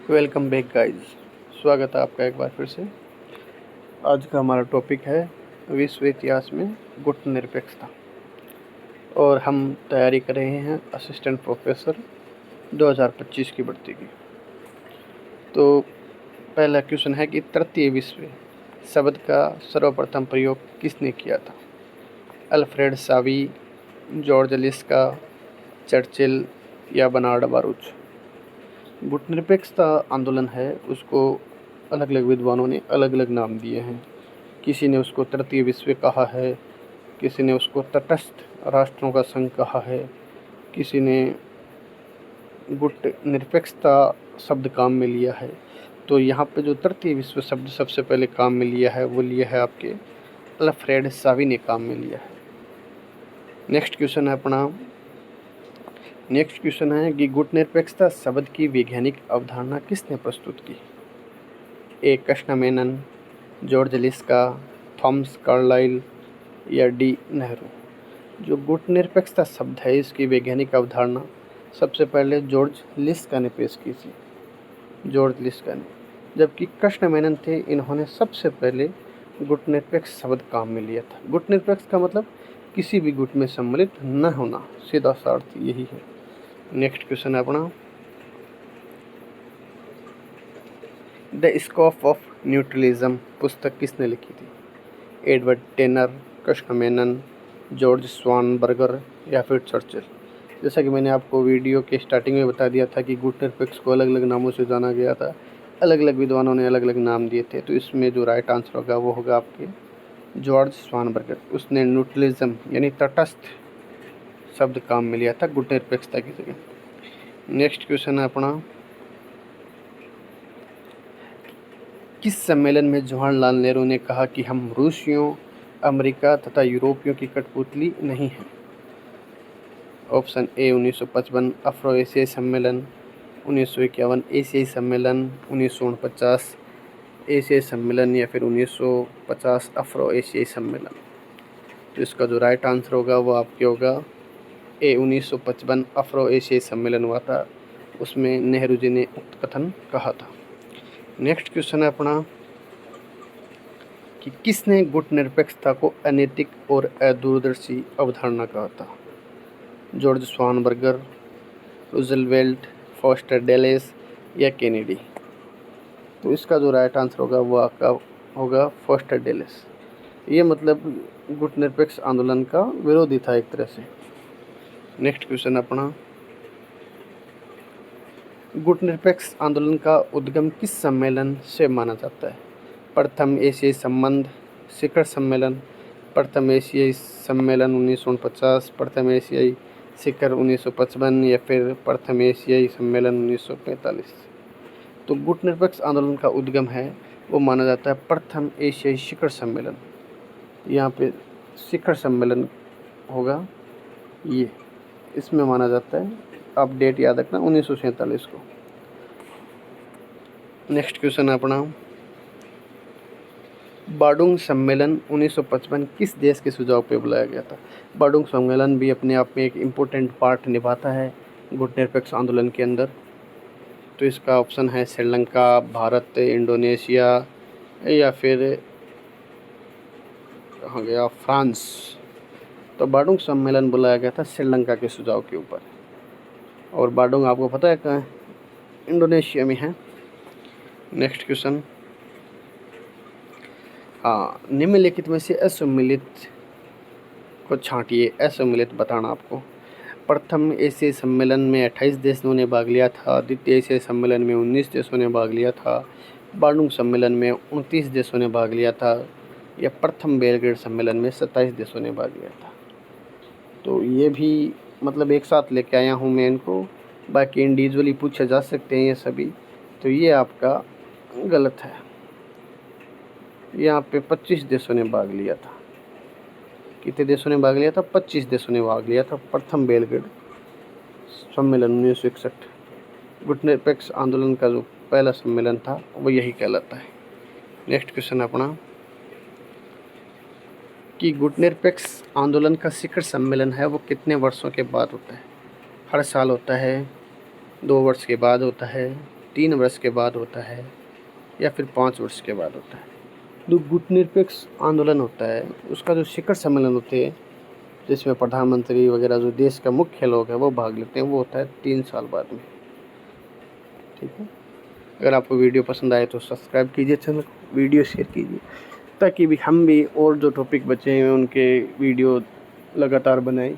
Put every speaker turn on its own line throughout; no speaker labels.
Welcome back guys. स्वागत है आपका एक बार फिर से। आज का हमारा टॉपिक है विश्व इतिहास में गुटनिरपेक्षता और हम तैयारी कर रहे हैं असिस्टेंट प्रोफेसर 2025 की भर्ती की। तो पहला क्वेश्चन है कि तृतीय विश्व शब्द का सर्वप्रथम प्रयोग किसने किया था? अल्फ्रेड सावी, जॉर्ज लिस्का, चर्चिल या बर्नार्ड बारूच? गुटनिरपेक्षता आंदोलन है उसको अलग अलग विद्वानों ने अलग अलग नाम दिए हैं। किसी ने उसको तृतीय विश्व कहा है, किसी ने उसको तटस्थ राष्ट्रों का संघ कहा है, किसी ने गुटनिरपेक्षता शब्द काम में लिया है। तो यहाँ पे जो तृतीय विश्व शब्द सबसे पहले काम में लिया है वो लिया है आपके अल्फ्रेड सावी ने काम में लिया है। नेक्स्ट क्वेश्चन है कि गुटनिरपेक्षता शब्द की वैज्ञानिक अवधारणा किसने प्रस्तुत की? A Krishna Menon, George Liska, Thomas Carlyle या डी नेहरू? जो गुटनिरपेक्षता शब्द है इसकी वैज्ञानिक अवधारणा सबसे पहले जॉर्ज लिस्का ने पेश की थी, जॉर्ज लिस्का ने, जबकि कृष्ण मेनन थे, इन्होंने सबसे पहले गुटनिरपेक्ष शब्द काम में लिया था। गुटनिरपेक्ष का मतलब किसी भी गुट में सम्मिलित न होना, सीधा सा अर्थ यही है। नेक्स्ट क्वेश्चन है अपना, द स्कोप ऑफ न्यूट्रलिज्म पुस्तक किसने लिखी थी? Edward Tenner, Krishna Menon, George Schwarzenberger या फिर चर्चिल? जैसा कि मैंने आपको वीडियो के स्टार्टिंग में बता दिया था कि गुटनिरपेक्ष को अलग अलग नामों से जाना गया था, अलग अलग विद्वानों ने अलग अलग नाम दिए थे। तो इसमें जो राइट आंसर होगा वो होगा आपके जॉर्ज स्वानबर्गर। उसने न्यूट्रलिज्म यानी तटस्थ शब्द काम में लिया था गुटनिरपेक्षता की जगह। नेक्स्ट क्वेश्चन है अपना, किस सम्मेलन में जवाहरलाल नेहरू ने कहा कि हम रूसियों, अमेरिका तथा यूरोपियों की कठपुतली नहीं हैं? ऑप्शन ए 1955 अफ्रो एशियाई सम्मेलन, 1951 एशियाई सम्मेलन, 1949 एशियाई सम्मेलन या फिर 1950 अफ्रो एशियाई सम्मेलन? तो इसका जो राइट आंसर होगा वो आपके होगा ए 1955 अफ्रो एशियाई सम्मेलन हुआ था, उसमें नेहरू जी ने उक्त कथन कहा था। नेक्स्ट क्वेश्चन है अपना कि किसने गुटनिरपेक्षता को अनैतिक और अदूरदर्शी अवधारणा कहा था? जॉर्ज स्वानबर्गर, रूजवेल्ट, फॉस्टर डेलेस या केनेडी? तो इसका जो राइट आंसर होगा वो आपका होगा फॉस्टर डेलेस। ये मतलब गुटनिरपेक्ष आंदोलन का विरोधी था एक तरह से। नेक्स्ट क्वेश्चन अपना, गुटनिरपेक्ष आंदोलन का उद्गम किस सम्मेलन से माना जाता है? प्रथम एशियाई संबंध शिखर सम्मेलन, प्रथम एशियाई सम्मेलन 1949, प्रथम एशियाई शिखर 1955 या फिर प्रथम एशियाई सम्मेलन 1945? तो गुटनिरपेक्ष आंदोलन का उद्गम है वो माना जाता है प्रथम एशियाई शिखर सम्मेलन। यहाँ पे शिखर सम्मेलन होगा ये, इसमें माना जाता है। आप डेट याद रखना 1947 को। नेक्स्ट क्वेश्चन है अपना, बाडुंग सम्मेलन 1955 किस देश के सुझाव पे बुलाया गया था? बाडुंग सम्मेलन भी अपने आप में एक इम्पोर्टेंट पार्ट निभाता है गुटनिरपेक्ष आंदोलन के अंदर। तो इसका ऑप्शन है श्रीलंका, भारत, इंडोनेशिया या फिर कहाँ गया, फ्रांस। तो बाडुंग सम्मेलन बुलाया गया था श्रीलंका के सुझाव के ऊपर, और बाडुंग आपको पता है कहाँ है? इंडोनेशिया में है। नेक्स्ट क्वेश्चन, हाँ, निम्नलिखित में से असम्मिलित को छांटिए। असम्मिलित बताना आपको। प्रथम एशियाई सम्मेलन में 28 देशों ने भाग लिया था, द्वितीय एशियाई सम्मेलन में 19 देशों ने भाग लिया था, बाडुंग सम्मेलन में 29 देशों ने भाग लिया था, या प्रथम बेलग्रेड सम्मेलन में 27 देशों ने भाग लिया था? तो ये भी मतलब एक साथ लेके आया हूँ मैं इनको, बाकी इंडिविजुअली पूछे जा सकते हैं ये सभी। तो ये आपका गलत है। यहाँ पे 25 देशों ने भाग लिया था। कितने देशों ने भाग लिया था? 25 देशों ने भाग लिया था प्रथम बेलग्रेड सम्मेलन 1961। गुटनिरपेक्ष आंदोलन का जो पहला सम्मेलन था वो यही कहलाता है। नेक्स्ट क्वेश्चन अपना, कि गुटनिरपेक्ष आंदोलन का शिखर सम्मेलन है वो कितने वर्षों के बाद होता है? हर साल होता है, 2 वर्ष के बाद होता है, 3 वर्ष के बाद होता है या फिर 5 वर्ष के बाद होता है। जो गुटनिरपेक्ष आंदोलन होता है उसका जो शिखर सम्मेलन होते हैं जिसमें प्रधानमंत्री वगैरह जो देश का मुख्य लोग हैं वो भाग लेते हैं, वो होता है 3 साल बाद में। ठीक है, अगर आपको वीडियो पसंद आए तो सब्सक्राइब कीजिए चैनल को, वीडियो शेयर कीजिए ताकि भी हम भी और जो टॉपिक बचे हैं उनके वीडियो लगातार बनाएं,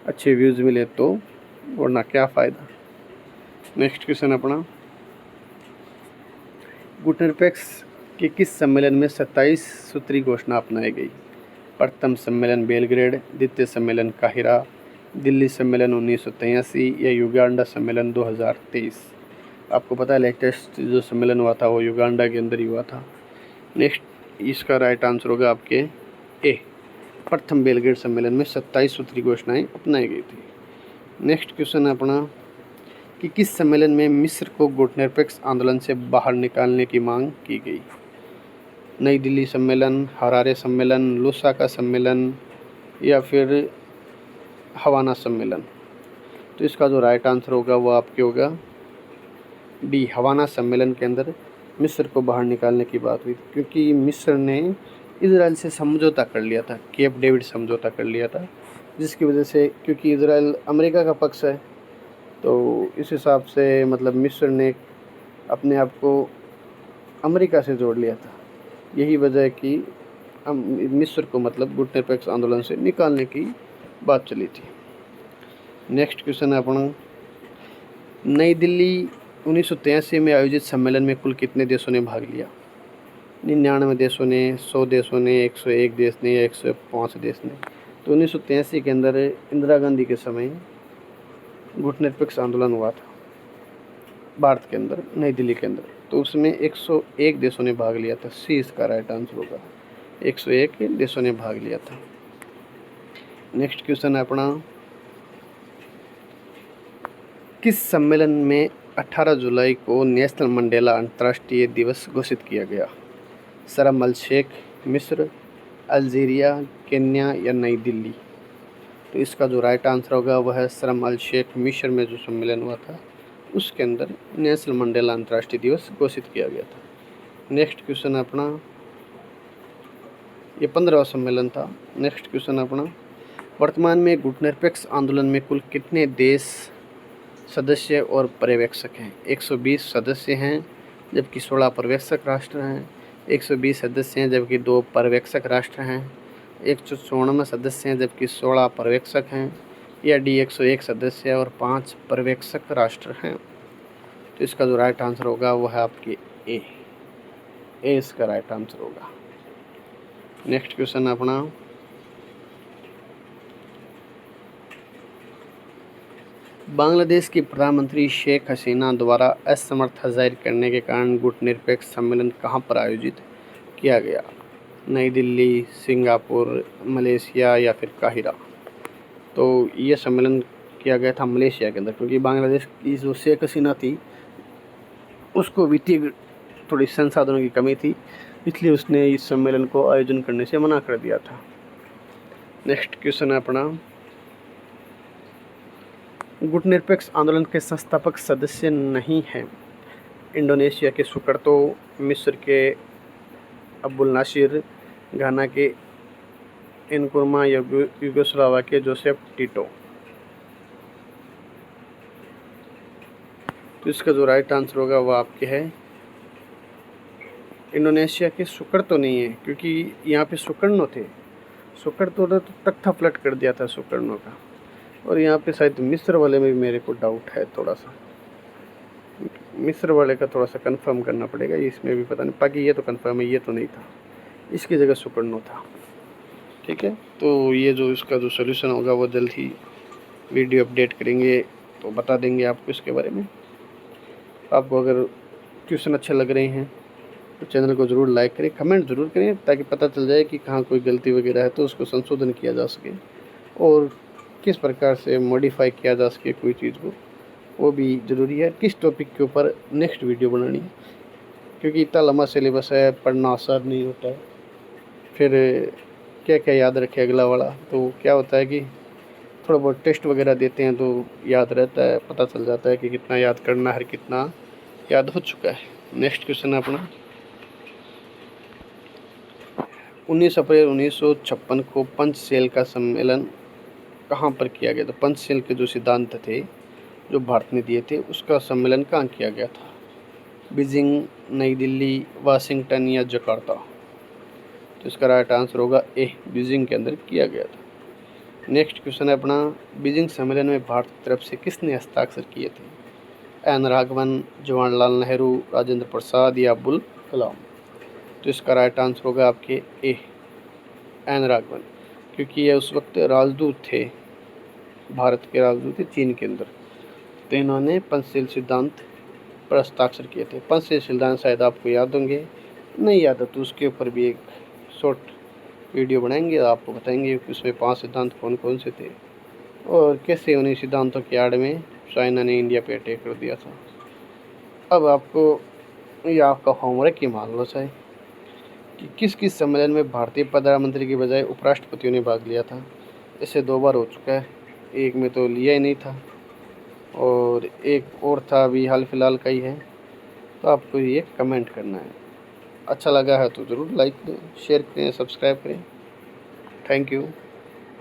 अच्छे व्यूज़ मिले तो, वरना क्या फ़ायदा। नेक्स्ट क्वेश्चन अपना, गुटनिरपेक्ष के किस सम्मेलन में 27 सूत्री घोषणा अपनाई गई? प्रथम सम्मेलन बेलग्रेड, द्वितीय सम्मेलन काहिरा, दिल्ली सम्मेलन 1983 या युगांडा सम्मेलन 2023? आपको पता है लेटेस्ट जो सम्मेलन हुआ था वो युगांडा के अंदर ही हुआ था। नेक्स्ट, इसका राइट आंसर होगा आपके ए, प्रथम बेलग्रेड सम्मेलन में 27 सूत्री घोषणाएं अपनाई गई थी। नेक्स्ट क्वेश्चन है अपना कि किस सम्मेलन में मिस्र को गुटनिरपेक्ष आंदोलन से बाहर निकालने की मांग की गई? नई दिल्ली सम्मेलन, हरारे सम्मेलन, लुसाका सम्मेलन या फिर हवाना सम्मेलन? तो इसका जो राइट आंसर होगा वो आपके होगा डी, हवाना सम्मेलन के अंदर मिस्र को बाहर निकालने की बात हुई, क्योंकि मिस्र ने इजराइल से समझौता कर लिया था, कैंप डेविड समझौता कर लिया था, जिसकी वजह से, क्योंकि इजराइल अमेरिका का पक्ष है तो इस हिसाब से मतलब मिस्र ने अपने आप को अमेरिका से जोड़ लिया था। यही वजह है कि मिस्र को मतलब गुटनिरपेक्ष आंदोलन से निकालने की बात चली थी। नेक्स्ट क्वेश्चन है अपना, नई दिल्ली 1983 में आयोजित सम्मेलन में कुल कितने देशों ने भाग लिया? 99 देशों ने, 100 देशों ने, 101 देश ने या 105 देश ने? तो 1983 के अंदर इंदिरा गांधी के समय गुटनिरपेक्ष आंदोलन हुआ था भारत के अंदर, नई दिल्ली के अंदर, तो उसमें 101 देशों ने भाग लिया था। सी इसका राइट आंसर होगा, 101 देशों ने भाग लिया था। नेक्स्ट क्वेश्चन है अपना, किस सम्मेलन में 18 जुलाई को नेशनल मंडेला अंतर्राष्ट्रीय दिवस घोषित किया गया? शर्म अल शेख, मिस्र, अल्जीरिया, केन्या या नई दिल्ली? तो इसका जो राइट आंसर होगा वह है शर्म अल शेख, मिस्र में जो सम्मेलन हुआ था उसके अंदर नेशनल मंडेला अंतर्राष्ट्रीय दिवस घोषित किया गया था। नेक्स्ट क्वेश्चन है अपना, ये 15वां सम्मेलन था। नेक्स्ट क्वेश्चन है अपना, वर्तमान में गुटनिरपेक्ष आंदोलन में कुल कितने देश सदस्य और पर्यवेक्षक हैं? 120 सदस्य हैं जबकि 16 पर्यवेक्षक राष्ट्र हैं, 120 सदस्य हैं जबकि 2 पर्यवेक्षक राष्ट्र हैं, 154 सदस्य हैं जबकि 16 पर्यवेक्षक हैं, या डी 101 सदस्य और 5 पर्यवेक्षक राष्ट्र हैं? तो इसका जो राइट आंसर होगा वह है आपके ए इसका राइट आंसर होगा। नेक्स्ट क्वेश्चन अपना, बांग्लादेश की प्रधानमंत्री शेख हसीना द्वारा असमर्थता जाहिर करने के कारण गुटनिरपेक्ष सम्मेलन कहाँ पर आयोजित किया गया? नई दिल्ली, सिंगापुर, मलेशिया या फिर काहिरा? तो ये सम्मेलन किया गया था मलेशिया के अंदर, क्योंकि बांग्लादेश की जो शेख हसीना थी उसको वित्तीय थोड़ी संसाधनों की कमी थी, इसलिए उसने इस सम्मेलन को आयोजन करने से मना कर दिया था। नेक्स्ट क्वेश्चन है अपना, गुटनिरपेक्ष आंदोलन के संस्थापक सदस्य नहीं हैं? इंडोनेशिया के सुकर्तो, मिस्र के अब्दुल नासिर, घाना के इनकुरमा, युगोस्लाविया के जोसेफ टिटो? तो इसका जो राइट आंसर होगा वो आपके है इंडोनेशिया के सुकर्तो नहीं है, क्योंकि यहाँ पे सुकर्णो थे, सुकर्तो ने तो तख्ता पलट कर दिया था सुकर्णो का। और यहाँ पे शायद मिस्र वाले में भी मेरे को डाउट है, थोड़ा सा मिस्र वाले का थोड़ा सा कंफर्म करना पड़ेगा, इसमें भी पता नहीं, बाकी ये तो कंफर्म है ये तो नहीं था, इसकी जगह सुकर्णो था। ठीक है, तो ये जो इसका जो सोल्यूशन होगा वो जल्द ही वीडियो अपडेट करेंगे तो बता देंगे आपको इसके बारे में। आपको अगर क्वेश्चन अच्छे लग रहे हैं तो चैनल को ज़रूर लाइक करें, कमेंट ज़रूर करें ताकि पता चल जाए कि कहाँ कोई गलती वगैरह है तो उसको संशोधन किया जा सके और किस प्रकार से मॉडिफाई किया जा सके कोई चीज़ को, वो भी ज़रूरी है। किस टॉपिक के ऊपर नेक्स्ट वीडियो बनानी है, क्योंकि इतना लंबा सिलेबस है, पढ़ना आसान नहीं होता है, फिर क्या क्या याद रखे अगला वाला, तो क्या होता है कि थोड़ा बहुत टेस्ट वगैरह देते हैं तो याद रहता है, पता चल जाता है कि कितना याद करना है, कितना याद हो चुका है। नेक्स्ट क्वेश्चन है अपना 19 अप्रैल 1956 को पंचशील का सम्मेलन कहाँ पर किया गया था। पंचशील के जो सिद्धांत थे जो भारत ने दिए थे उसका सम्मेलन कहाँ किया गया था। बीजिंग, नई दिल्ली, वाशिंगटन या जकार्ता। तो इसका राइट आंसर होगा ए, बीजिंग के अंदर किया गया था। नेक्स्ट क्वेश्चन है अपना बीजिंग सम्मेलन में भारत की तरफ से किसने हस्ताक्षर किए थे। एन राघवन, जवाहरलाल नेहरू, राजेंद्र प्रसाद या अब्दुल कलाम। तो इसका राइट आंसर होगा आपके ए, एन राघवन, क्योंकि ये उस वक्त राजदूत थे, भारत के राजदूत थे चीन के अंदर। तो इन्होंने पंचशील सिद्धांत पर हस्ताक्षर किए थे। पंचशील सिद्धांत शायद आपको याद होंगे, नहीं याद है तो उसके ऊपर भी एक शॉर्ट वीडियो बनाएंगे, आपको बताएंगे कि उसमें 5 सिद्धांत कौन कौन से थे और कैसे उन्हीं सिद्धांतों की आड़ में चाइना ने इंडिया पे अटैक कर दिया था। अब आपको ये आपका होमवर्क ही मान लो चाहे कि किस किस सम्मेलन में भारतीय प्रधानमंत्री के बजाय उपराष्ट्रपतियों ने भाग लिया था। इसे 2 बार हो चुका है, एक में तो लिया ही नहीं था और एक और था अभी हाल फिलहाल का ही है। तो आपको ये कमेंट करना है। अच्छा लगा है तो ज़रूर लाइक करें, शेयर करें, सब्सक्राइब करें। Thank you.